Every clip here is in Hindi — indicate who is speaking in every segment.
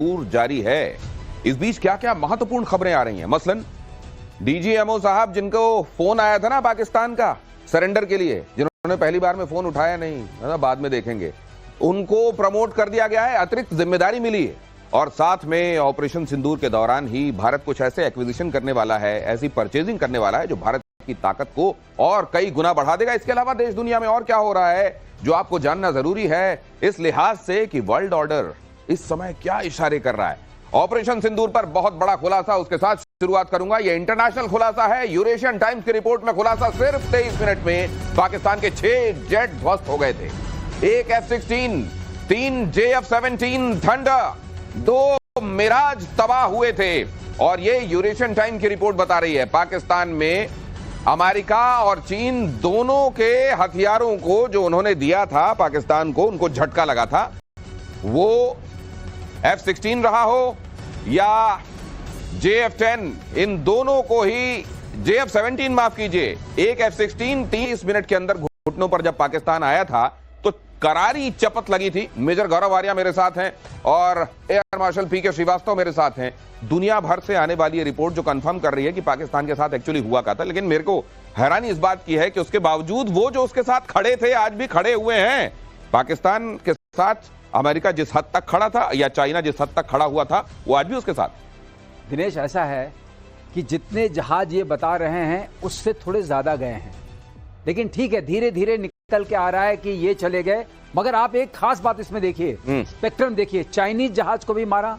Speaker 1: सिंदूर जारी है। इस बीच क्या क्या महत्वपूर्ण खबरें आ रही हैं। मसलन डीजीएमओ साहब जिनको फोन आया था ना पाकिस्तान का सरेंडर के लिए, जिन्होंने पहली बार में फोन उठाया नहीं, बाद में देखेंगे, उनको प्रमोट कर दिया गया है, अतिरिक्त जिम्मेदारी मिली है। और साथ में ऑपरेशन सिंदूर के दौरान ही भारत कुछ ऐसे एक्विजिशन करने वाला है, ऐसी परचेजिंग करने वाला है जो भारत की ताकत को और कई गुना बढ़ा देगा। इसके अलावा देश दुनिया में और क्या हो रहा है जो आपको जानना जरूरी है, इस लिहाज से कि वर्ल्ड ऑर्डर इस समय क्या इशारे कर रहा है। ऑपरेशन सिंदूर पर बहुत बड़ा खुलासा, उसके साथ शुरुआत करूंगा। यह इंटरनेशनल खुलासा है। यूरेशियन टाइम्स की रिपोर्ट में खुलासा, सिर्फ 23 मिनट में पाकिस्तान के 6 जेट ध्वस्त हो गए थे। एक F-16, 3 JF-17 थंडर, 2 मिराज तबाह हुए थे। और ये यूरेशियन टाइम की रिपोर्ट बता रही है पाकिस्तान में अमेरिका और चीन दोनों के हथियारों को जो उन्होंने दिया था पाकिस्तान को, उनको झटका लगा था। वो F-16 रहा हो या JF-10, इन दोनों को ही, JF-17 माफ कीजिए, एक F-16 30 मिनट के अंदर घुटनों पर जब पाकिस्तान आया था तो करारी चपत लगी थी। मेजर गौरव आर्या मेरे साथ हैं और एयर मार्शल PK श्रीवास्तव मेरे साथ हैं। दुनिया भर से आने वाली ये रिपोर्ट जो कंफर्म कर रही है कि पाकिस्तान के साथ एक्चुअली हुआ क्या था, लेकिन मेरे को हैरानी इस बात की है कि उसके बावजूद वो जो उसके साथ खड़े थे आज भी खड़े हुए हैं। पाकिस्तान के साथ अमेरिका जिस हद तक खड़ा था या चाइना जिस हद तक खड़ा हुआ था, वो आज भी उसके साथ।
Speaker 2: दिनेश, ऐसा है कि जितने जहाज ये बता रहे हैं उससे थोड़े ज्यादा गए हैं, लेकिन ठीक है, धीरे धीरे निकल के आ रहा है कि ये चले गए। मगर आप एक खास बात इसमें देखिए, स्पेक्ट्रम देखिए, चाइनीज जहाज को भी मारा,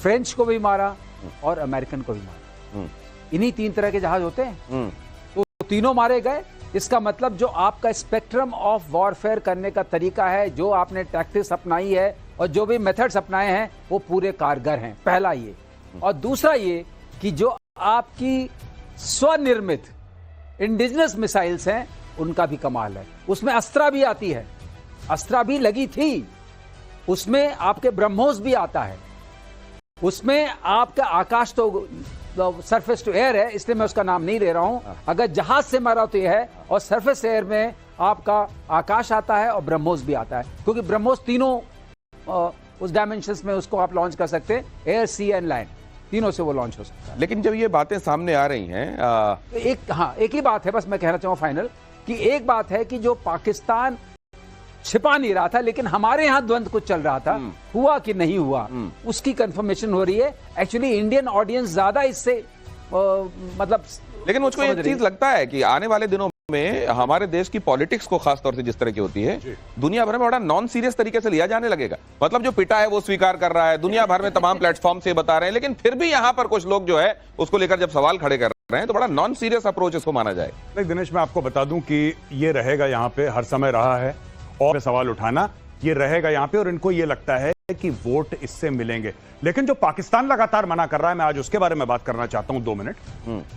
Speaker 2: फ्रेंच को भी मारा और अमेरिकन को भी मारा। इन्हीं 3 तरह के जहाज होते हैं, तो तीनों मारे गए। इसका मतलब जो आपका स्पेक्ट्रम ऑफ वॉरफेयर करने का तरीका है, जो आपने टैक्टिक्स अपनाई है और जो भी मेथड्स अपनाए हैं, वो पूरे कारगर हैं। पहला ये। और दूसरा ये कि जो आपकी स्वनिर्मित इंडिजिनस मिसाइल्स हैं, उनका भी कमाल है। उसमें अस्त्रा भी आती है, अस्त्रा भी लगी थी, उसमें आपके ब्रह्मोस भी आता है, उसमें आपका आकाश तो सरफेस टू एयर है, इसलिए मैं उसका नाम नहीं ले रहा हूं। अगर जहाज से मारा तो यह है, और सरफेस एयर में आपका आकाश आता है और ब्रह्मोस भी आता है, क्योंकि ब्रह्मोस तीनों उस डायमेंशंस में उसको आप लॉन्च कर सकते हैं, एयर, सी एंड लैंड, तीनों से वो लॉन्च हो सकता है।
Speaker 1: लेकिन जब ये बातें सामने आ रही हैं,
Speaker 2: तो एक ही बात है बस मैं कहना चाहूंगा फाइनल, कि एक बात है कि जो पाकिस्तान छिपा नहीं रहा था, लेकिन हमारे यहां द्वंद्व कुछ चल रहा था, हुआ कि नहीं हुआ, उसकी कंफर्मेशन हो रही है। एक्चुअली इंडियन ऑडियंस ज्यादा इससे मतलब,
Speaker 1: लेकिन मुझको एक चीज लगता है कि आने वाले दिनों में हमारे देश की पॉलिटिक्स को खास तौर से जिस तरह की होती है, दुनिया भर में बड़ा नॉन सीरियस तरीके से लिया जाने लगेगा। मतलब जो पिटा है वो स्वीकार कर रहा है, दुनिया भर में तमाम प्लेटफॉर्म से बता रहे हैं, लेकिन फिर भी यहां पर कुछ लोग जो है उसको लेकर जब सवाल खड़े कर रहे हैं तो बड़ा नॉन सीरियस अप्रोच इसको माना जाए।
Speaker 3: नहीं दिनेश, मैं आपको बता दूं कि ये रहेगा यहाँ पे, हर समय रहा है, और सवाल उठाना ये रहेगा यहाँ पे, और इनको ये लगता है कि वोट इससे मिलेंगे। लेकिन जो पाकिस्तान लगातार मना कर रहा है, मैं आज उसके बारे में बात करना चाहता हूं 2 मिनट।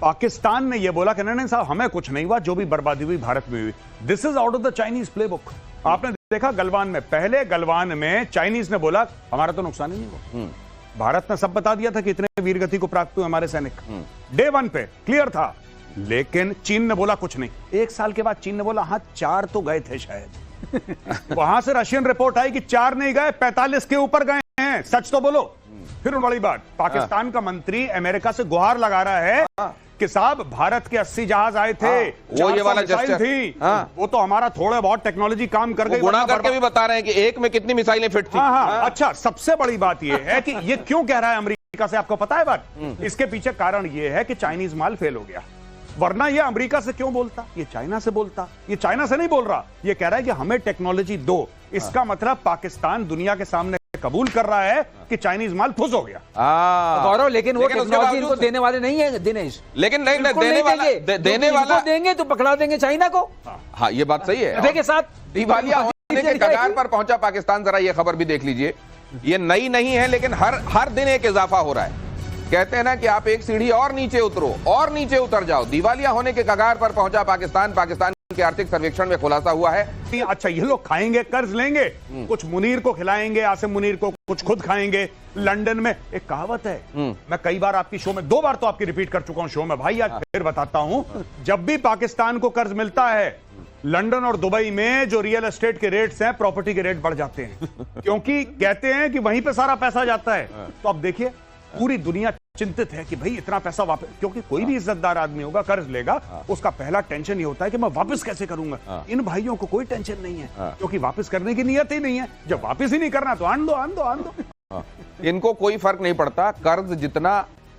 Speaker 3: पाकिस्तान ने यह बोला कि नहीं साहब, हमें कुछ नहीं हुआ, जो भी बर्बादी हुई भारत में हुई। This is out of the Chinese playbook. आपने देखा गलवान में, पहले गलवान में चाइनीज ने बोला हमारा तो नुकसान ही नहीं हुआ, भारत ने सब बता दिया था कि इतने वीरगति को प्राप्त हुए हमारे सैनिक, डे 1 पे क्लियर था। लेकिन चीन ने बोला कुछ नहीं। 1 साल के बाद चीन ने बोला हाँ 4 तो गए थे शायद। वहां से रशियन रिपोर्ट आई कि 4 नहीं गए, 45 के ऊपर गए हैं, सच तो बोलो। फिर बड़ी बात, पाकिस्तान का मंत्री अमेरिका से गुहार लगा रहा है कि साहब भारत के 80 जहाज आए थे,
Speaker 1: वो ये वाला
Speaker 3: मिसाइल थी, वो तो हमारा थोड़ा बहुत टेक्नोलॉजी काम कर गई,
Speaker 1: गुणा करके भी बता रहे हैं कि एक में कितनी मिसाइलें फिट थी।
Speaker 3: अच्छा, सबसे बड़ी बात ये है कि ये क्यों कह रहा है अमेरिका से, आपको पता है बात? इसके पीछे कारण ये है कि चाइनीज माल फेल हो गया, वरना ये अमेरिका से क्यों बोलता, ये चाइना से बोलता। ये चाइना से नहीं बोल रहा, ये कह रहा है कि हमें टेक्नोलॉजी दो। इसका मतलब पाकिस्तान दुनिया के सामने कबूल कर रहा है कि चाइनीज माल फुस हो गया।
Speaker 2: गौरव, लेकिन वो टेक्नोलॉजी इनको देने वाले नहीं है दिनेश।
Speaker 1: लेकिन नहीं देने वाला
Speaker 2: देंगे तो पकड़ा देंगे चाइना को।
Speaker 1: हाँ, ये बात सही है।
Speaker 2: के साथ
Speaker 1: दिवालिया होने के कगार पर पहुंचा पाकिस्तान। जरा ये खबर भी देख लीजिए, ये नई नहीं है, लेकिन हर दिन एक इजाफा हो रहा है। कहते हैं ना कि आप एक सीढ़ी और नीचे उतरो और नीचे उतर जाओ। दिवालिया होने के कगार पर पहुंचा पाकिस्तान। पाकिस्तान के आर्थिक सर्वेक्षण में खुलासा हुआ है।
Speaker 3: अच्छा, ये लोग खाएंगे, कर्ज लेंगे, कुछ मुनीर को खिलाएंगे, आसिम मुनीर को, कुछ खुद खाएंगे। लंदन में एक कहावत है, मैं कई बार आपकी शो में, 2 बार तो आपकी रिपीट कर चुका हूं शो में भाई, आज फिर बताता हूं। जब भी पाकिस्तान को कर्ज मिलता है लंदन और दुबई में जो रियल एस्टेट के रेट्स हैं, प्रॉपर्टी के रेट बढ़ जाते हैं क्योंकि कहते हैं कि वहीं पे सारा पैसा जाता है। तो अब देखिए पूरी दुनिया चिंतित है कि भाई इतना पैसा वापस, क्योंकि कोई भी इज्जतदार आदमी होगा कर्ज लेगा, उसका पहला टेंशन ये होता है कि मैं वापस कैसे करूंगा। इन भाइयों को कोई टेंशन नहीं है क्योंकि वापस करने की नियत ही नहीं है। जब वापस ही नहीं करना तो आन दो।
Speaker 1: इनको कोई फर्क नहीं पड़ता, कर्ज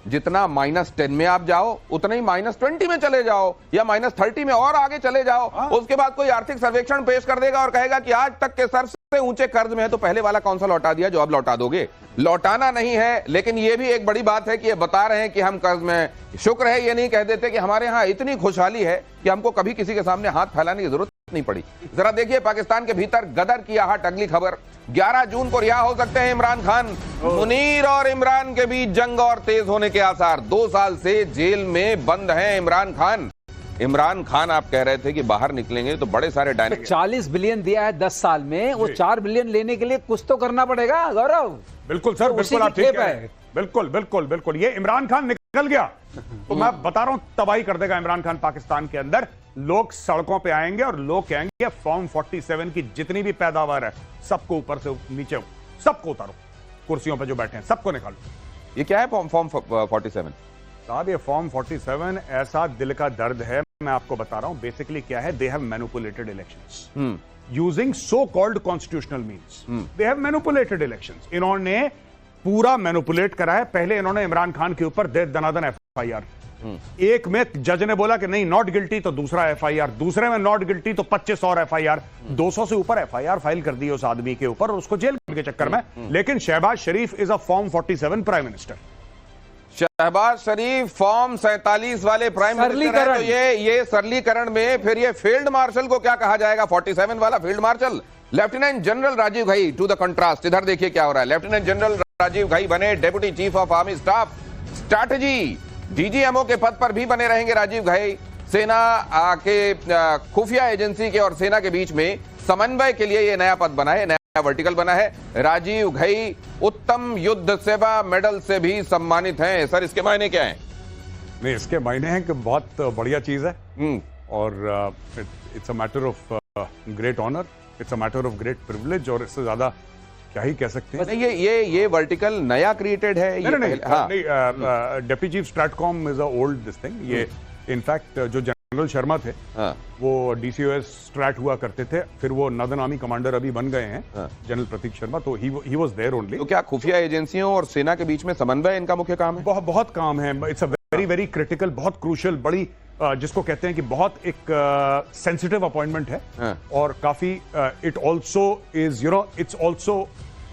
Speaker 1: जितना -10 में आप जाओ उतना ही -20 में चले जाओ या -30 में और आगे चले जाओ। उसके बाद कोई आर्थिक सर्वेक्षण पेश कर देगा और कहेगा कि आज तक के सर से ऊंचे कर्ज में है, तो पहले वाला कौन सा लौटा दिया जो अब लौटा दोगे। लौटाना नहीं है, लेकिन ये भी एक बड़ी बात है कि ये बता रहे हैं कि हम कर्ज में, शुक्र है ये नहीं कह देते कि हमारे यहाँ इतनी खुशहाली है कि हमको कभी किसी के सामने हाथ फैलाने की जरूरत नहीं पड़ी। जरा देखिए पाकिस्तान के भीतर गदर की आहट, अगली खबर। 11 जून को रिहा हो सकते हैं इमरान खान। मुनीर और इमरान के बीच जंग और तेज होने के आसार। 2 साल से जेल में बंद हैं इमरान खान। इमरान खान आप कह रहे थे कि बाहर निकलेंगे तो बड़े सारे डायनेमिक।
Speaker 2: 40 बिलियन दिया है 10 साल में, वो 4 बिलियन लेने के लिए कुछ तो करना पड़ेगा गौरव।
Speaker 3: बिल्कुल सर, बिल्कुल आप ठीक कह रहे हैं। बिल्कुल ये इमरान खान निकल गया तो मैं बता रहा हूं तबाही कर देगा इमरान खान पाकिस्तान के अंदर। लोग सड़कों पे आएंगे और लोग कहेंगे फॉर्म 47 की जितनी भी पैदावार है सबको ऊपर से नीचे सबको उतारो, कुर्सियों पे जो बैठे हैं सबको निकालो।
Speaker 1: ये क्या है फॉर्म 47?
Speaker 3: साहब ये फॉर्म 47 ऐसा दिल का दर्द है, मैं आपको बता रहा हूं। बेसिकली क्या है, they have manipulated elections using so called constitutional means. They have manipulated elections. इन्होंने पूरा मैनिपुलेट करा है। पहले इन्होंने इमरान खान के ऊपर दे दनादन FIR, एक में जज ने बोला कि नहीं नॉट गिल्टी, तो दूसरा FIR, दूसरे में नॉट गिल्टी तो 25 और FIR, 200 से ऊपर FIR फाइल कर दी उस आदमी के ऊपर और उसको जेल के चक्कर में। लेकिन Shahbaz Sharif is a form 47 prime minister.
Speaker 1: Shahbaz Sharif form 47 वाले प्राइम मिनिस्टर है, तो ये सरलीकरण में फिर ये फील्ड मार्शल को क्या कहा जाएगा? 47 वाला field marshal. Lieutenant general Rajiv Ghai, to the contrast, इधर देखिए क्या हो रहा है। लेफ्टिनेंट जनरल राजीव घई बने deputy chief of army staff strategy. DGMO के पद पर भी बने रहेंगे राजीव घई। सेना के खुफिया एजेंसी के और सेना के बीच में समन्वय के लिए ये नया पद बना है, नया वर्टिकल बना है। राजीव घई उत्तम युद्ध सेवा मेडल से भी सम्मानित हैं। सर इसके मायने क्या हैं?
Speaker 3: नहीं, इसके मायने हैं कि बहुत बढ़िया चीज है और it's a matter of great honour, it's a matter of great privilege, और इससे ज्यादा क्या ही कह सकते हैं।
Speaker 1: ये वर्टिकल नया क्रिएटेड है?
Speaker 3: नहीं, deputy chief stratcom is a old this thing. ये इनफैक्ट जो जनरल शर्मा थे वो DCOS स्ट्रैट हुआ करते थे, फिर वो नॉर्दर्न आर्मी कमांडर अभी बन गए हैं जनरल प्रतीक शर्मा, तो ही वाज देयर ओनली।
Speaker 1: तो क्या खुफिया एजेंसियों और सेना के बीच में समन्वय इनका मुख्य काम है?
Speaker 3: बहुत काम है। इट्स अ वेरी क्रिटिकल, बहुत क्रूशियल, बड़ी जिसको कहते हैं कि बहुत एक सेंसिटिव अपॉइंटमेंट है और काफी it also is it's also,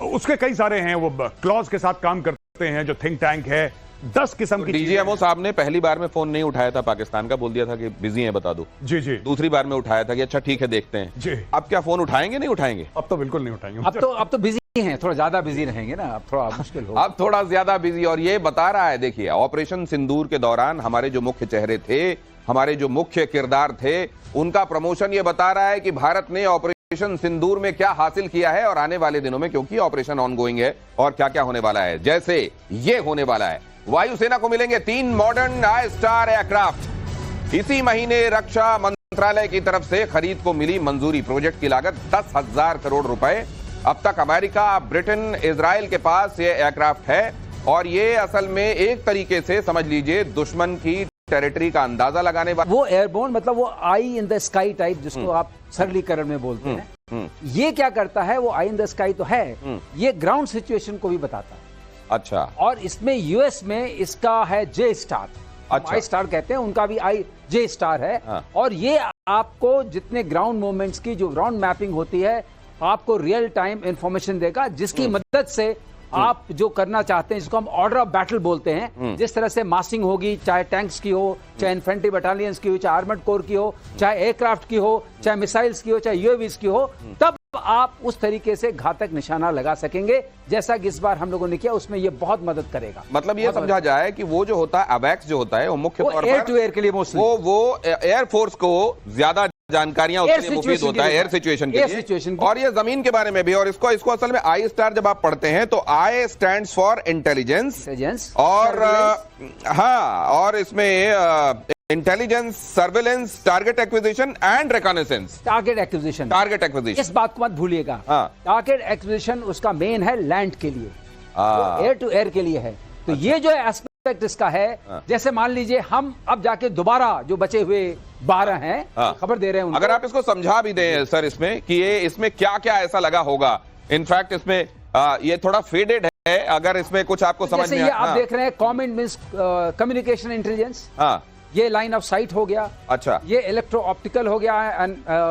Speaker 3: उसके कई सारे हैं, वो क्लॉज के साथ काम करते हैं, जो थिंक टैंक है, 10 किस्म की।
Speaker 1: DGMO साहब ने पहली बार में फोन नहीं उठाया था पाकिस्तान का, बोल दिया था कि बिजी है बता दो।
Speaker 3: जी।
Speaker 1: दूसरी बार में उठाया था कि अच्छा ठीक है देखते हैं
Speaker 3: जी।
Speaker 1: अब क्या फोन उठाएंगे? नहीं उठाएंगे?
Speaker 3: अब तो बिल्कुल नहीं उठाएंगे।
Speaker 2: अब तो बिजी हैं, थोड़ा ज्यादा बिजी रहेंगे ना, अब थोड़ा मुश्किल होगा।
Speaker 1: अब थोड़ा ज्यादा बिजी। और ये बता रहा है, देखिए ऑपरेशन सिंदूर के दौरान हमारे जो मुख्य चेहरे थे, हमारे जो मुख्य किरदार थे, उनका प्रमोशन ये बता रहा है कि भारत ने ऑपरेशन सिंदूर में क्या हासिल किया है और आने वाले दिनों में, क्योंकि ऑपरेशन ऑनगोइंग है, और क्या क्या होने वाला है। जैसे ये होने वाला है, वायुसेना को मिलेंगे 3 मॉडर्न आई स्टार एयरक्राफ्ट। इसी महीने रक्षा मंत्रालय की तरफ से खरीद को मिली मंजूरी। प्रोजेक्ट की लागत 10,000 करोड़ रुपए। अब तक अमेरिका, ब्रिटेन, इजराइल के पास ये एयरक्राफ्ट है और ये असल में एक तरीके से समझ लीजिए दुश्मन की टेरिटरी का अंदाजा लगाने वाला।
Speaker 2: वो एयरबोर्न मतलब वो आई इन द स्काई टाइप, जिसको आप सरलीकरण में बोलते हैं। ये क्या करता है, वो आई इन द स्काई तो है, ये ग्राउंड सिचुएशन को भी बताता है।
Speaker 1: अच्छा।
Speaker 2: और इसमें यूएस में इसका है जे स्टार,
Speaker 1: अच्छा।
Speaker 2: आई स्टार कहते हैं, उनका भी आई जे स्टार है। और ये आपको जितने ग्राउंड मूवमेंट्स की जो ग्राउंड मैपिंग होती है, आपको रियल टाइम इंफॉर्मेशन देगा, जिसकी मदद से आप जो करना चाहते हैं, जिसको हम ऑर्डर ऑफ बैटल बोलते हैं, जिस तरह से मासिंग होगी, चाहे टैंक्स की हो, चाहे इन्फेंट्री बटालियंस की हो, चाहे आर्मर्ड कोर की हो, चाहे एयरक्राफ्ट की हो, चाहे मिसाइल्स की हो, चाहे यूएवीज की हो, तब आप उस तरीके से घातक निशाना लगा सकेंगे, जैसा कि इस बार हम लोगों ने किया। उसमें ये बहुत मदद करेगा।
Speaker 1: मतलब ये समझा जाए कि वो जो होता है अबैक्स जो होता है, वो मुख्य तौर पर
Speaker 2: एयर टू एयर के लिए
Speaker 1: वो एयरफोर्स को ज्यादा जानकारियां उसके लिए मुफीद होता है, एयर सिचुएशन के लिए, और ये जमीन के बारे में भी। और इसको असल में आई स्टार जब आप पढ़ते हैं तो आई स्टैंड्स फॉर इंटेलिजेंस, और हाँ, और इसमें intelligence, surveillance, target acquisition and reconnaissance.
Speaker 2: Target acquisition,
Speaker 1: target acquisition,
Speaker 2: इस बात को मत भूलिएगा।
Speaker 1: हाँ।
Speaker 2: टारगेट एक्विजिशन उसका मेन है लैंड के लिए, एयर टू एयर के लिए है। तो ये जो एस्पेक्ट इसका है, जैसे मान लीजिए हम अब जाके दोबारा जो बचे हुए 12 हैं खबर दे रहे हैं उनको।
Speaker 1: अगर आप इसको समझा भी दें सर इसमें कि ये इसमें क्या क्या ऐसा लगा होगा। इनफैक्ट इसमें ये थोड़ा फेडेड है, अगर इसमें कुछ आपको समझ
Speaker 2: जैसे
Speaker 1: में
Speaker 2: ये आप देख रहे हैं कॉमेंट मींस कम्युनिकेशन इंटेलिजेंस,
Speaker 1: हाँ,
Speaker 2: ये लाइन ऑफ साइट हो गया,
Speaker 1: अच्छा,
Speaker 2: ये इलेक्ट्रो ऑप्टिकल हो गया,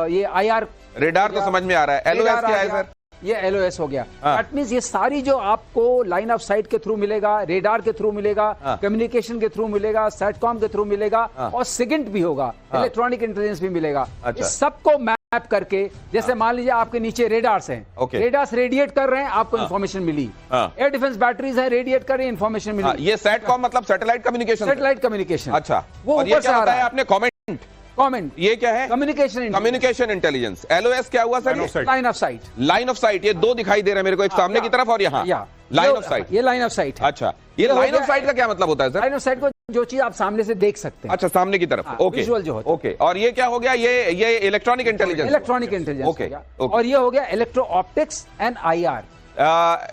Speaker 2: ये IR
Speaker 1: रेडार तो समझ में आ रहा है। LOS क्या है सर?
Speaker 2: ये LOS हो गया।
Speaker 1: हाँ।
Speaker 2: दैट मींस ये सारी जो आपको लाइन ऑफ साइट के थ्रू मिलेगा, रेडार के थ्रू मिलेगा, कम्युनिकेशन के थ्रू मिलेगा, सैटकॉम के थ्रू मिलेगा, और सिगेंट भी होगा, इलेक्ट्रॉनिक इंटेलिजेंस भी मिलेगा।
Speaker 1: अच्छा।
Speaker 2: इस सबको मैप करके, जैसे मान लीजिए आपके नीचे रेडार्स हैं, रेडार्स रेडिएट कर रहे हैं, आपको इंफॉर्मेशन मिली। एयर डिफेंस बैटरीज है, रेडिएट कर रही है, इंफॉर्मेशन मिली।
Speaker 1: ये सैटकॉम मतलब सैटेलाइट कम्युनिकेशन,
Speaker 2: सैटेलाइट कम्युनिकेशन।
Speaker 1: अच्छा,
Speaker 2: वो
Speaker 1: और ये
Speaker 2: ऊपर से
Speaker 1: क्या
Speaker 2: आ
Speaker 1: होता
Speaker 2: रहा
Speaker 1: है
Speaker 2: है।
Speaker 1: आपने कमेंट,
Speaker 2: कमेंट,
Speaker 1: ये क्या है?
Speaker 2: Communication
Speaker 1: intelligence. LOS क्या हुआ sir?
Speaker 2: Line of site.
Speaker 1: Line of site, ये दो दिखाई दे रहे हैं मेरे को, एक सामने की तरफ और यहाँ लाइन ऑफ साइट।
Speaker 2: ये लाइन ऑफ साइट है।
Speaker 1: अच्छा, ये लाइन ऑफ साइट का क्या मतलब होता है सर?
Speaker 2: लाइन ऑफ साइट को जो चीज आप सामने से देख सकते हैं।
Speaker 1: अच्छा, सामने की तरफ, ओके,
Speaker 2: विजुअल जो होता है।
Speaker 1: ओके। और ये क्या हो गया? ये electronic intelligence,
Speaker 2: electronic intelligence,
Speaker 1: okay.
Speaker 2: और ये हो गया electro optics and IR,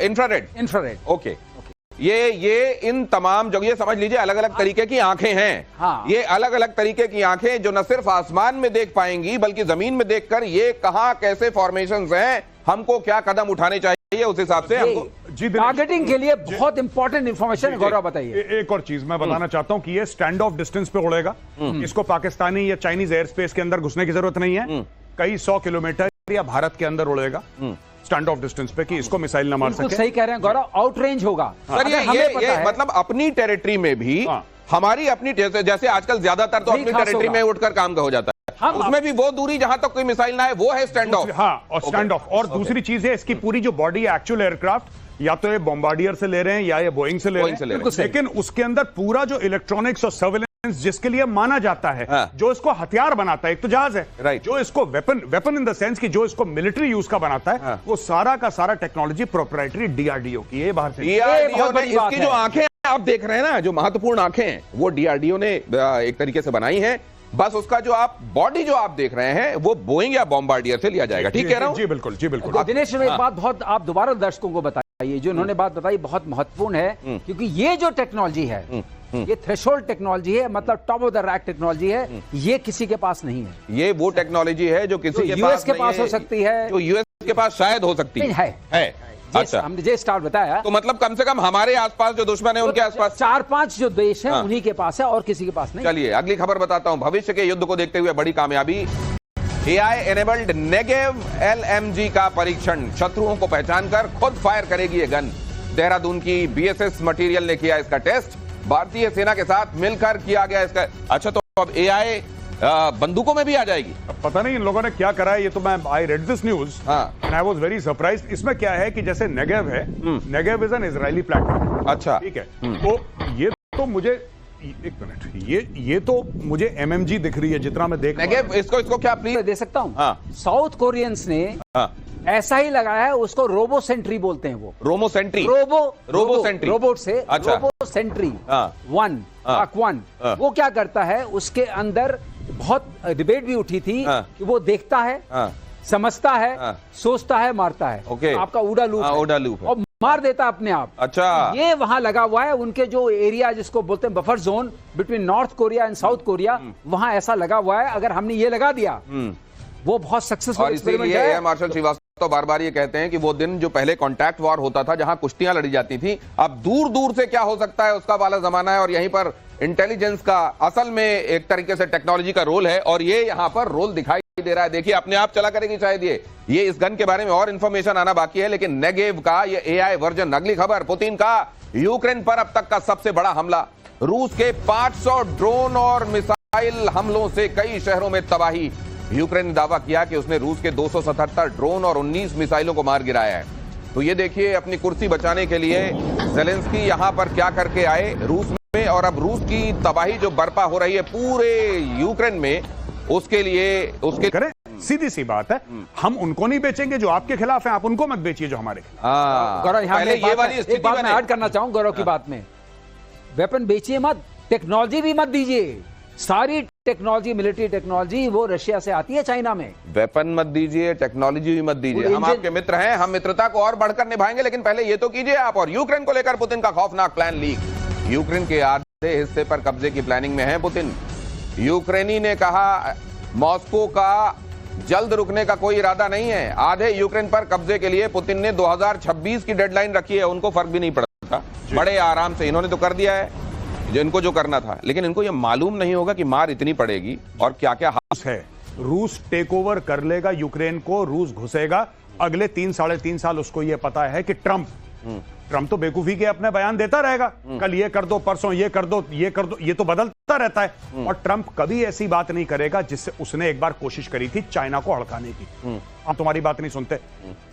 Speaker 1: infrared, okay. ये इन तमाम जगह, ये समझ लीजिए अलग अलग तरीके की आंखें हैं।
Speaker 2: हाँ।
Speaker 1: ये अलग अलग तरीके की आंखें जो न सिर्फ आसमान में देख पाएंगी बल्कि जमीन में देखकर ये कहां कैसे फॉर्मेशंस हैं, हमको क्या कदम उठाने चाहिए, उस हिसाब से हमको
Speaker 2: टारगेटिंग के लिए बहुत इंपॉर्टेंट इंफॉर्मेशन। गौरव बताइए।
Speaker 3: एक और चीज मैं बताना चाहता हूं कि ये स्टैंड ऑफ डिस्टेंस पे उड़ेगा। इसको पाकिस्तानी या चाइनीज एयर स्पेस के अंदर घुसने की जरूरत नहीं है। कई 100 किलोमीटर या भारत के अंदर उड़ेगा स्टैंड ऑफ डिस्टेंस पे, कि इसको मिसाइल न मार सके।
Speaker 2: सही कह रहे हैं गौरव, आउट रेंज होगा।
Speaker 1: सर ये मतलब अपनी टेरिटरी में भी, हमारी अपनी, जैसे आजकल ज्यादातर तो अपनी टेरिटरी में उठकर काम का हो जाता है, उसमें भी वो दूरी जहां तक कोई मिसाइल ना है वो है स्टैंड ऑफ।
Speaker 3: हाँ, और स्टैंड ऑफ। और दूसरी चीज है, इसकी पूरी जो बॉडी है एक्चुअल एयरक्राफ्ट, या तो ये बॉम्बार्डियर से ले रहे हैं या ये बोइंग से ले रहे हैं, लेकिन उसके अंदर पूरा जो इलेक्ट्रॉनिक्स और सर्वेलेंस जिसके लिए माना जाता है, जो इसको हथियार बनाता है, एक तो जहाज है, जो इसको वेपन इन द सेंस कि जो इसको मिलिट्री यूज का बनाता है, वो सारा का सारा टेक्नोलॉजी प्रोप्राइटरी DRDO की है, बाहर से।
Speaker 1: DRDO ने इसकी जो आंखें आप देख रहे हैं ना, जो महत्वपूर्ण आंखें हैं, वो DRDO ने एक तरीके से बनाई हैं। बस उसका जो आप बॉडी जो आप देख रहे हैं वो बोइंग या बॉम्बार्डियर से लिया जाएगा। ठीक कह रहा हूं?
Speaker 3: जी बिल्कुल, जी बिल्कुल।
Speaker 2: दिनेश, एक बात बहुत आप दोबारा दर्शकों को बताइए, जो उन्होंने बात बताई बहुत महत्वपूर्ण है, क्योंकि ये जो टेक्नोलॉजी है, ये थ्रेशोल्ड टेक्नोलॉजी है, मतलब top of the rack technology है, ये किसी के पास नहीं है।
Speaker 1: ये वो टेक्नोलॉजी है जो किसी के
Speaker 2: यूएस के पास हो सकती है,
Speaker 1: जो यूएस के पास शायद हो सकती है। अच्छा,
Speaker 2: हमने जे स्टार बताया,
Speaker 1: तो मतलब कम से कम हमारे आसपास जो दुश्मन है उनके आसपास
Speaker 2: 4-5 जो देश हैं उन्हीं के पास है और किसी के पास नहीं।
Speaker 1: चलिए अगली खबर बताता हूं। भविष्य के युद्ध को देखते हुए बड़ी कामयाबी, AI एनेबल्ड नेगेव LMG का परीक्षण, शत्रुओं को पहचानकर खुद फायर करेगी ये गन। देहरादून की BSS मटेरियल ने किया इसका टेस्ट, भारतीय सेना के साथ मिलकर किया गया इसका। अच्छा, तो अब AI बंदूकों में भी आ जाएगी?
Speaker 3: पता नहीं इन लोगों ने क्या करा है, ये तो मैं I read this news and I was very surprised. इसमें क्या है कि जैसे नेगेव है, Negev is an Israeli platform.
Speaker 1: अच्छा,
Speaker 3: ठीक है। तो ये तो मुझे, एक मिनट, ये तो मुझे MMG दिख रही है जितना मैं देख
Speaker 1: नेगेव। इसको क्या प्लीज
Speaker 2: दे सकता हूं? साउथ कोरियंस ने ऐसा ही लगाया है, उसको रोबो सेंट्री बोलते हैं। वो
Speaker 1: robo sentry,
Speaker 2: robo sentry, robot से।
Speaker 1: अच्छा,
Speaker 2: रोबो सेंट्री 1 वो क्या करता है, उसके अंदर बहुत डिबेट भी उठी थी कि वो देखता है, समझता है, सोचता है, मारता है। आपका ऊडा लूप और मार देता अपने आप।
Speaker 1: अच्छा,
Speaker 2: ये वहां लगा हुआ है, उनके जो एरिया जिसको बोलते हैं buffer zone between north Korea and south Korea, वहां ऐसा लगा हुआ है। अगर हमने ये लगा दिया, वो बहुत सक्सेसफुल एक्सपेरिमेंट है।
Speaker 1: एयर मार्शल श्रीवास्तव बार बार ये कहते हैं कि वो दिन जो पहले कॉन्टैक्ट वॉर होता था, जहां कुश्तियां लड़ी जाती थी, अब दूर दूर से क्या हो सकता है उसका वाला जमाना है, और यहीं पर इंटेलिजेंस का असल में एक तरीके से टेक्नोलॉजी का रोल है, और ये यहां पर रोल दिखाई दे रहा है। देखिए अपने आप चला करेगी शायद ये इस गन के बारे में और इंफॉर्मेशन आना बाकी है, लेकिन नेगेव का ये AI वर्जन। अगली खबर, पुतिन का यूक्रेन पर अब तक का सबसे बड़ा हमला, रूस के 500 ड्रोन और मिसाइल हमलों से कई शहरों में तबाही। यूक्रेन ने दावा किया कि उसने रूस के 277 ड्रोन और 19 मिसाइलों को मार गिराया है। तो ये देखिए, अपनी कुर्सी बचाने के लिए ज़ेलेंस्की यहां पर क्या करके आए रूस में, और अब रूस की तबाही जो बर्पा हो रही है पूरे यूक्रेन में, उसके लिए
Speaker 3: करें। सीधी सी बात है, हम उनको नहीं बेचेंगे जो आपके खिलाफ हैं, आप उनको मत बेचिए जो हमारे खिलाफ।
Speaker 2: गौरव, पहले ये वाली एक बात मैं ऐड करना चाहूं गौरव की बात में, वेपन बेचिए मत, टेक्नोलॉजी भी मत दीजिए। सारी टेक्नोलॉजी, मिलिट्री टेक्नोलॉजी वो रशिया से आती है, चाइना में।
Speaker 1: वेपन मत दीजिए, टेक्नोलॉजी भी मत दीजिए, हम
Speaker 2: इंजन-
Speaker 1: आपके मित्र हैं, हम मित्रता को और बढ़कर निभाएंगे, लेकिन पहले ये तो कीजिए आप। और यूक्रेन को लेकर पुतिन का खौफनाक प्लान लीक। यूक्रेन के आधे हिस्से पर कब्जे की प्लानिंग में है पुतिन। यूक्रेनी ने कहा मॉस्को का जल्द रुकने का कोई इरादा नहीं है। आधे यूक्रेन पर कब्जे के लिए पुतिन ने 2026 की डेडलाइन रखी है। उनको फर्क भी नहीं पड़ता, बड़े आराम से इन्होंने तो कर दिया है जिनको जो करना था, लेकिन इनको ये मालूम नहीं होगा कि मार इतनी पड़ेगी और क्या क्या
Speaker 3: है। रूस टेक ओवर कर लेगा यूक्रेन को, रूस घुसेगा। अगले 3-3.5 साल उसको यह पता है कि ट्रंप तो बेवकूफी के अपने बयान देता रहेगा, कल ये कर दो, परसों ये कर दो, ये कर दो, ये तो बदलता रहता है। और ट्रंप कभी ऐसी बात नहीं करेगा जिससे उसने एक बार कोशिश करी थी चाइना को हड़काने की। हम तुम्हारी बात नहीं सुनते,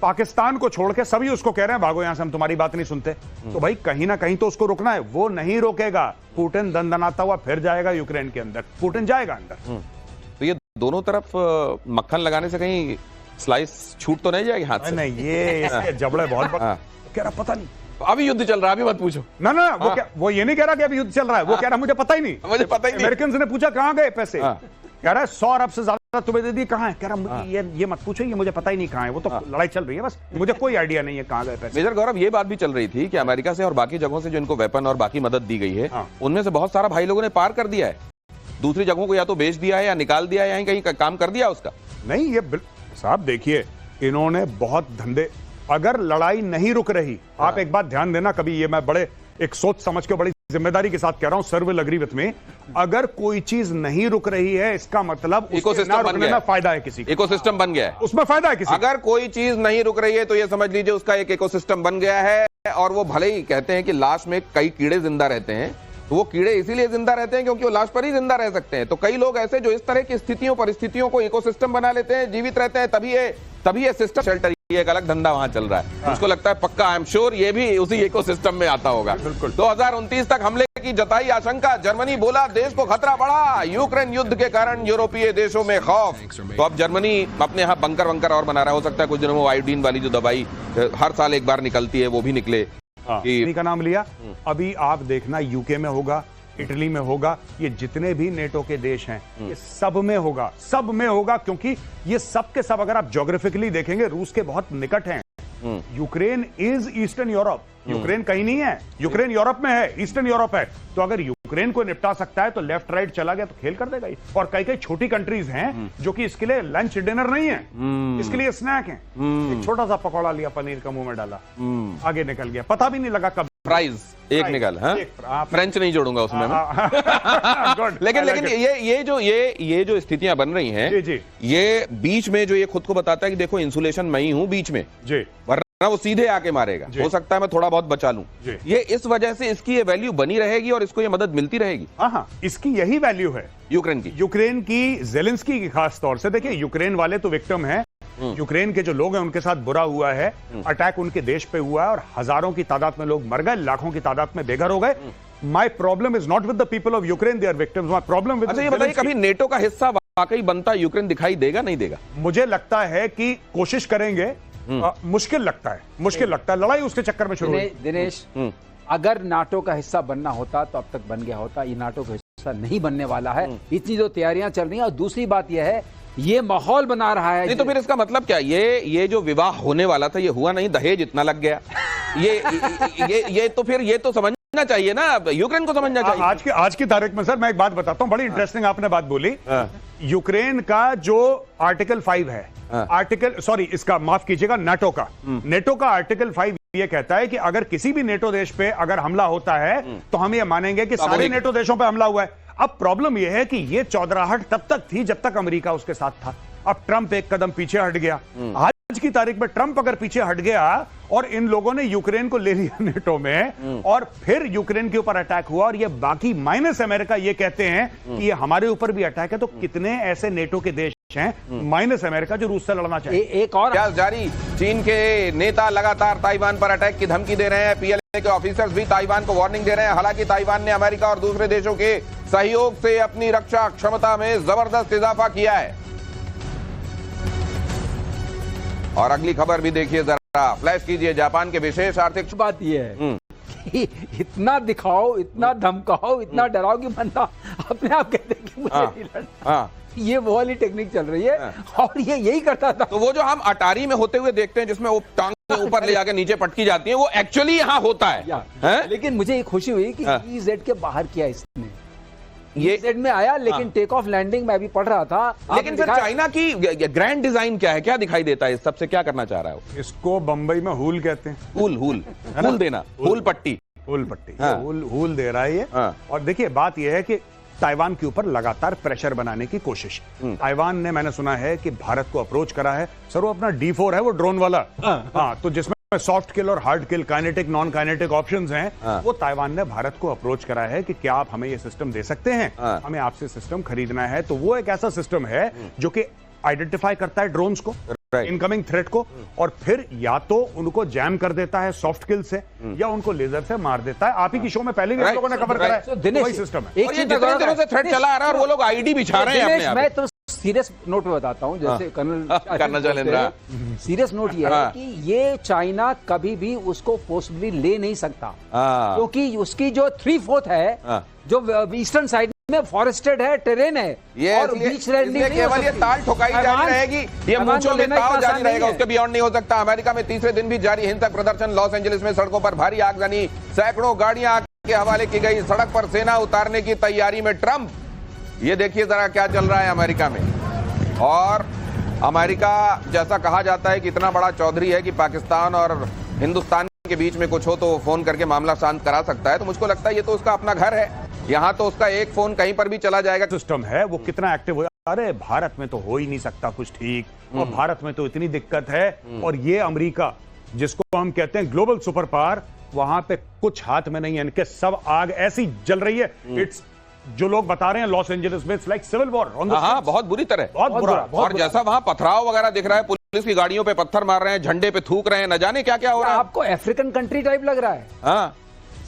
Speaker 3: पाकिस्तान को छोड़ के सभी उसको कह रहे हैं भागो यहां से, हम तुम्हारी बात नहीं सुनते। तो भाई कहीं ना कहीं तो उसको रुकना है, वो नहीं रोकेगा। पुतिन दंदनाता हुआ फिर जाएगा यूक्रेन के अंदर, पुतिन जाएगा अंदर।
Speaker 1: तो ये दोनों तरफ मक्खन लगाने से कहीं स्लाइस छूट तो नहीं जाएगी हाथ से?
Speaker 3: नहीं, ये इसके जबड़े बहुत कह रहा पता नहीं,
Speaker 1: अभी युद्ध चल रहा है, अभी मत पूछो।
Speaker 3: ना वो ये नहीं कह रहा कि अभी युद्ध चल रहा है, वो कह रहा मुझे पता ही नहीं,
Speaker 1: मुझे पता ही नहीं।
Speaker 3: अमेरिकन ने पूछा कहां गए पैसे, कह रहा है 100 अरब से ज्यादा तुम्हें दे दिए, कहां है? कह रहा ये मत पूछो, ये मुझे पता ही नहीं कहां है, वो तो लड़ाई चल रही है, बस मुझे कोई आइडिया नहीं है कहां गए पैसे।
Speaker 1: मेजर गौरव, ये बात भी चल रही थी कि अमेरिका से और बाकी जगहों से जो इनको वेपन और बाकी मदद दी गई है, उनमें से बहुत सारा भाई लोगों ने पार कर दिया है, दूसरी जगहों को या तो बेच दिया है या निकाल दिया है, या कहीं काम कर दिया उसका।
Speaker 3: नहीं, ये साहब देखिए, इन्होंने बहुत धंधे, अगर लड़ाई नहीं रुक रही, आप एक बात ध्यान देना, कभी ये मैं बड़े एक सोच समझ के बड़ी जिम्मेदारी के साथ कह रहा हूं, sir will agree with me, अगर कोई चीज नहीं रुक रही है इसका मतलब
Speaker 1: इकोसिस्टम बन गया,
Speaker 3: फायदा है किसी को,
Speaker 1: इकोसिस्टम बन गया है,
Speaker 3: उसमें फायदा है किसी।
Speaker 1: अगर कोई चीज नहीं रुक रही है तो ये समझ लीजिए उसका एक इकोसिस्टम बन गया है। और वो भले ही कहते हैं कि लाश में कई कीड़े जिंदा रहते हैं, तो वो कीड़े इसीलिए जिंदा रहते हैं क्योंकि वो लाश पर ही जिंदा रह सकते हैं। तो कई लोग ऐसे जो इस तरह की स्थितियों परिस्थितियों को इकोसिस्टम बना लेते हैं, जीवित रहते हैं, तभी ये सिस्टम शेल्टर, ये एक अलग धंधा वहां चल रहा है। उसको लगता है पक्का, आई एम श्योर ये भी उसी इकोसिस्टम में आता होगा। 2029 तक हमले की जताई आशंका, जर्मनी बोला देश को खतरा बढ़ा, यूक्रेन युद्ध के कारण यूरोपीय देशों में खौफ। तो अब जर्मनी अपने यहाँ बंकर वंकर और बना रहा है, हो सकता है कुछ दिनों में आयोडीन वाली जो दवाई हर साल एक बार निकलती है वो भी निकले।
Speaker 3: का नाम लिया, अभी आप देखना यूके में होगा, इटली में होगा, ये जितने भी नेटो के देश हैं ये सब में होगा, क्योंकि ये सब के सब अगर आप ज्योग्राफिकली देखेंगे रूस के बहुत निकट हैं। Ukraine is eastern Europe, Ukraine कहीं नहीं है, यूक्रेन यूरोप में है, ईस्टर्न यूरोप है। तो अगर यूक्रेन को निपटा सकता है तो लेफ्ट राइट चला गया तो खेल कर देगा। और कई छोटी कंट्रीज हैं जो कि इसके लिए लंच डिनर नहीं है, इसके लिए स्नैक है। एक छोटा सा पकौड़ा लिया, पनीर का मुंह में डाला, आगे निकल गया, पता भी नहीं लगा कब
Speaker 1: फ्राइज एक निकल। फ्रेंच नहीं जोड़ूंगा उसमें मैं। लेकिन ये जो स्थितियां बन रही हैं, ये बीच में जो ये खुद को बताता है कि देखो इंसुलेशन मैं ही हूं बीच में, वरना वो सीधे आके मारेगा, हो सकता है मैं थोड़ा बहुत बचा लूं। ये इस वजह से इसकी ये वैल्यू बनी रहेगी और इसको ये मदद मिलती रहेगी।
Speaker 3: हाँ, इसकी यही वैल्यू है यूक्रेन की ज़ेलेंस्की की खास तौर से। देखिए, यूक्रेन वाले तो विक्टिम हैं, यूक्रेन के जो लोग हैं उनके साथ बुरा हुआ है, अटैक उनके देश पे हुआ है और हजारों की तादाद में लोग मर गए, लाखों की तादाद में बेघर हो गए। My problem is not with the people of Ukraine, they are victims, my problem with.
Speaker 1: अच्छा ये बताइए, कभी नेटो का हिस्सा वाकई बनता यूक्रेन दिखाई देगा नहीं देगा?
Speaker 3: मुझे लगता है कि कोशिश करेंगे, मुश्किल लगता है, लड़ाई उसके चक्कर में शुरू हुई।
Speaker 2: दिनेश, अगर नाटो का हिस्सा बनना होता तो अब तक बन गया होता, ये नाटो का हिस्सा नहीं बनने वाला है। इतनी जो तैयारियां चल रही हैं, और दूसरी बात यह है ये माहौल बना रहा है।
Speaker 1: नहीं तो फिर इसका मतलब क्या, ये जो विवाह होने वाला था ये हुआ नहीं, दहेज इतना लग गया, ये तो फिर ये तो समझना चाहिए ना, यूक्रेन को समझना चाहिए।
Speaker 3: आज की तारीख में सर मैं एक बात बताता हूं, बड़ी इंटरेस्टिंग आपने बात बोली। यूक्रेन का जो आर्टिकल 5 है, इसका माफ कीजिएगा, नेटो का आर्टिकल 5 ये कहता है कि अगर किसी भी नेटो देश पे अगर हमला होता है तो हम ये मानेंगे कि सारे नेटो देशों पे हमला हुआ है। अब प्रॉब्लम यह है कि ये चौधराहट तब तक थी जब तक अमेरिका उसके साथ था। अब ट्रंप एक कदम पीछे हट गया। आज की तारीख में ट्रंप अगर पीछे हट गया और इन लोगों ने यूक्रेन को ले लिया नेटो में और फिर यूक्रेन के ऊपर अटैक हुआ और ये बाकी माइनस अमेरिका ये कहते हैं कि ये हमारे ऊपर भी अटैक है, तो कितने ऐसे नेटो के देश हैं माइनस अमेरिका जो रूस से लड़ना चाहिए।
Speaker 2: एक और
Speaker 1: जारी, चीन के नेता लगातार ताइवान पर अटैक की धमकी दे रहे हैं, पीएलए के ऑफिसर्स भी ताइवान को वार्निंग दे रहे हैं। हालांकि ताइवान ने अमेरिका और दूसरे देशों के सहयोग से अपनी रक्षा क्षमता में जबरदस्त इजाफा किया है। और अगली खबर भी देखिए जरा, फ्लैश कीजिए। जापान के विशेष आर्थिक
Speaker 2: बात यह है कि इतना दिखाओ, इतना धमकाओ, इतना डराओ कि बंदा अपने आप कहते हैं कि मुझे
Speaker 1: हाँ,
Speaker 2: नहीं लड़ना।
Speaker 1: हाँ।
Speaker 2: ये वो वाली टेक्निक चल रही है और ये यही करता था।
Speaker 1: तो वो जो हम अटारी में होते हुए देखते हैं जिसमें वो टांग के ऊपर ले जाके नीचे पटकी जाती है, वो एक्चुअली यहाँ होता है।
Speaker 2: लेकिन मुझे ये खुशी हुई कि
Speaker 1: हाँ।
Speaker 2: EZ के बाहर किया इसने।
Speaker 1: ये
Speaker 2: EZ में आया लेकिन
Speaker 1: हाँ।
Speaker 2: टेक ऑफ लैंडिंग में अभी पढ़ रहा था।
Speaker 1: लेकिन फिर चाइना की ग्रैंड डिजाइन क्या है, क्या दिखाई देता है, इस सबसे क्या करना चाह रहा है वो?
Speaker 3: इसको बंबई में हूल कहते हैं।
Speaker 1: हूल हूल देना, हूल पट्टी।
Speaker 3: हूल पट्टी,
Speaker 1: हाँ।
Speaker 3: हूल दे रहा है ये।
Speaker 1: हाँ।
Speaker 3: और देखिए बात यह है कि ताइवान के ऊपर लगातार प्रेशर बनाने की कोशिश। ताइवान ने, मैंने सुना है कि भारत को अप्रोच करा है। सर वो अपना D4 है, वो ड्रोन वाला। हाँ, तो जिसमें सॉफ्ट किल और हार्ड किल, काइनेटिक, नॉन काइनेटिक ऑप्शंस हैं, वो ताइवान ने भारत को अप्रोच करा है कि क्या आप हमें ये सिस्टम दे सकते हैं? हमें आपसे सिस्टम खरीदना है। तो वो एक ऐसा सिस्टम है जो कि आइडेंटिफाई करता है ड्रोन्स को, इनकमिंग थ्रेट को, और फिर या तो उनको जैम कर देता है सॉफ्ट किल से या उनको लेजर से मार देता है। आप ही की शो में पहले भी हम लोगों ने कवर करा है।
Speaker 2: दिनेश,
Speaker 3: वही सिस्टम है।
Speaker 2: एक
Speaker 1: और ये
Speaker 2: चीज
Speaker 1: जितने दिनों से थ्रेट चला आ रहा है और वो लोग आईडी बिछा रहे हैं अपने
Speaker 2: दिनेश,
Speaker 1: आप।
Speaker 2: मैं तो सीरियस नोट पे बताता हूं, जैसे
Speaker 1: कर्नल जलेंद्र।
Speaker 2: सीरियस नोट ये है कि ये चाइना कभी भी उसको फोर्सफुली ले नहीं सकता, क्योंकि उसकी जो 3/4 है, जो ईस्टर्न साइड में फॉरेस्टेड है, टेरेन है,
Speaker 1: ये
Speaker 2: और बीच लैंडिंग नहीं हो
Speaker 1: केवल ये
Speaker 2: सकती।
Speaker 1: ताल ठोकाई जारी रहेगी, ये मूंछों में ताव जारी रहेगा, उसके बियॉन्ड नहीं हो सकता। अमेरिका में तीसरे दिन भी जारी हिंसक प्रदर्शन। लॉस एंजलिस में सड़कों पर भारी आगजनी, सैकड़ों गाड़ियां आग के हवाले की गई। सड़क पर सेना उतारने की तैयारी में ट्रंप। ये देखिए जरा क्या चल रहा है अमेरिका में। और अमेरिका, जैसा कहा जाता है कि इतना बड़ा चौधरी है कि पाकिस्तान और हिंदुस्तान के बीच में कुछ हो तो फोन करके मामला शांत करा सकता है। तो मुझको लगता है ये तो उसका अपना घर है, यहाँ तो उसका एक फोन कहीं पर भी चला जाएगा।
Speaker 3: सिस्टम है वो कितना एक्टिव हो, अरे भारत में तो हो ही नहीं सकता कुछ ठीक, और भारत में तो इतनी दिक्कत है। और ये अमेरिका जिसको हम कहते हैं ग्लोबल सुपर पावर, वहां पे कुछ हाथ में नहीं है इनके, सब आग ऐसी जल रही है। इट्स जो लोग बता रहे हैं लॉस एंजलिस में it's like civil war on the streets.
Speaker 1: हाँ, बहुत बुरी तरह,
Speaker 3: बहुत बुरा।
Speaker 1: और जैसा वहां पथराव वगैरह दिख रहा है, पुलिस की गाड़ियों पे पत्थर मार रहे हैं, झंडे पे थूक रहे हैं, न जाने क्या क्या हो रहा है।
Speaker 2: आपको अफ्रीकन कंट्री टाइप लग रहा है।
Speaker 1: हाँ,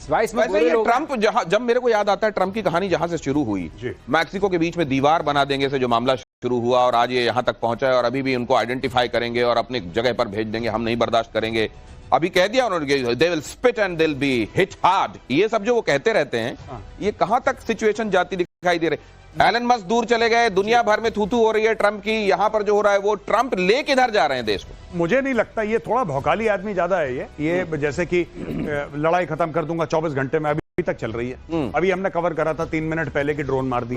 Speaker 2: वैसे
Speaker 1: ये ट्रंप जब मेरे को याद आता है ट्रंप की कहानी जहां से शुरू हुई, मैक्सिको के बीच में दीवार बना देंगे से जो मामला शुरू हुआ और आज ये यहां तक पहुंचा है, और अभी भी उनको आइडेंटिफाई करेंगे और अपनी जगह पर भेज देंगे, हम नहीं बर्दाश्त करेंगे। अभी कह दिया उन्होंने, they will spit and they will be hit hard. ये सब जो वो कहते रहते हैं, ये कहां तक सिचुएशन जाती दिखाई दे रही। एलन मस्क दूर चले गए, दुनिया भर में थू-थू हो रही है ट्रंप की। यहां पर जो हो रहा है वो ट्रंप ले किधर जा रहे हैं देश को?
Speaker 3: मुझे नहीं लगता, ये थोड़ा भौकाली आदमी ज्यादा है। ये जैसे कि लड़ाई खत्म कर दूंगा 24 घंटे में, अभी तक चल रही है। अभी हमने कवर करा था 3 मिनट पहले की ड्रोन मार दी,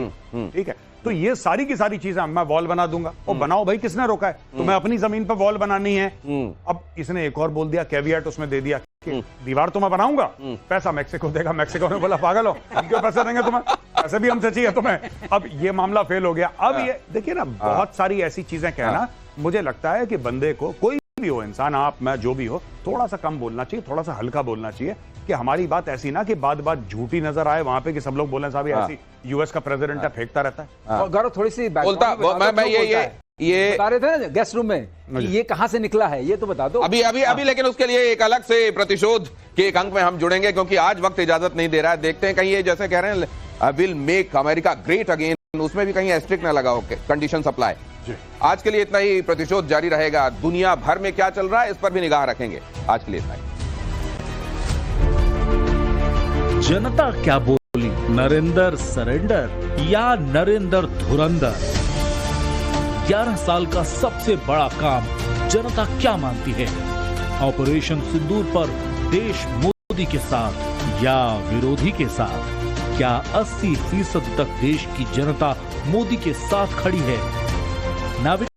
Speaker 3: ठीक है। तो ये सारी की सारी चीजें, मैं वॉल बना दूंगा, और बनाओ भाई, किसने रोका है? तुम्हें अपनी जमीन पर वॉल बनानी है। अब इसने एक और बोल दिया, कैविएट उसमें दे दिया कि दीवार तो मैं बनाऊंगा, पैसा मैक्सिको देगा। मैक्सिको ने बोला पागल हो, हम क्यों पैसे देंगे तुम्हें, पैसे भी हमसे चाहिए तुम्हें। अब ये मामला फेल हो गया। अब ये देखिए ना, बहुत सारी ऐसी चीजें कहना, मुझे लगता है कि बंदे को, कोई भी हो, इंसान, आप, मैं, जो भी हो, थोड़ा सा कम बोलना चाहिए, थोड़ा सा हल्का बोलना चाहिए, कि हमारी बात ऐसी ना कि बात झूठी नजर आए वहां पे, कि सब लोग बोले साहब ऐसी यूएस का प्रेसिडेंट है, फेंकता रहता है।
Speaker 2: गौरव थोड़ी सी
Speaker 1: बोलता, मैं ये
Speaker 2: बता रहे थे ना गेस्ट रूम में कि ये कहां से निकला है, ये तो बता दो
Speaker 1: अभी। लेकिन उसके लिए एक अलग से प्रतिशोध के एक अंक में हम जुड़ेंगे, क्योंकि आज वक्त इजाजत नहीं दे रहा है। देखते हैं कहीं ये जैसे कह रहे हैं will make America great again, उसमें भी कहीं एस्ट्रिक ना लगा हो कंडीशन सप्लाई। आज के लिए इतना ही, प्रतिशोध जारी रहेगा। दुनिया भर में क्या चल रहा है इस पर भी निगाह रखेंगे। आज के लिए इतना ही।
Speaker 4: जनता क्या बोली, नरेंद्र सरेंडर या नरेंद्र धुरंधर? 11 साल का सबसे बड़ा काम जनता क्या मानती है? ऑपरेशन सिंदूर पर देश मोदी के साथ या विरोधी के साथ? क्या 80% तक देश की जनता मोदी के साथ खड़ी है? नाविक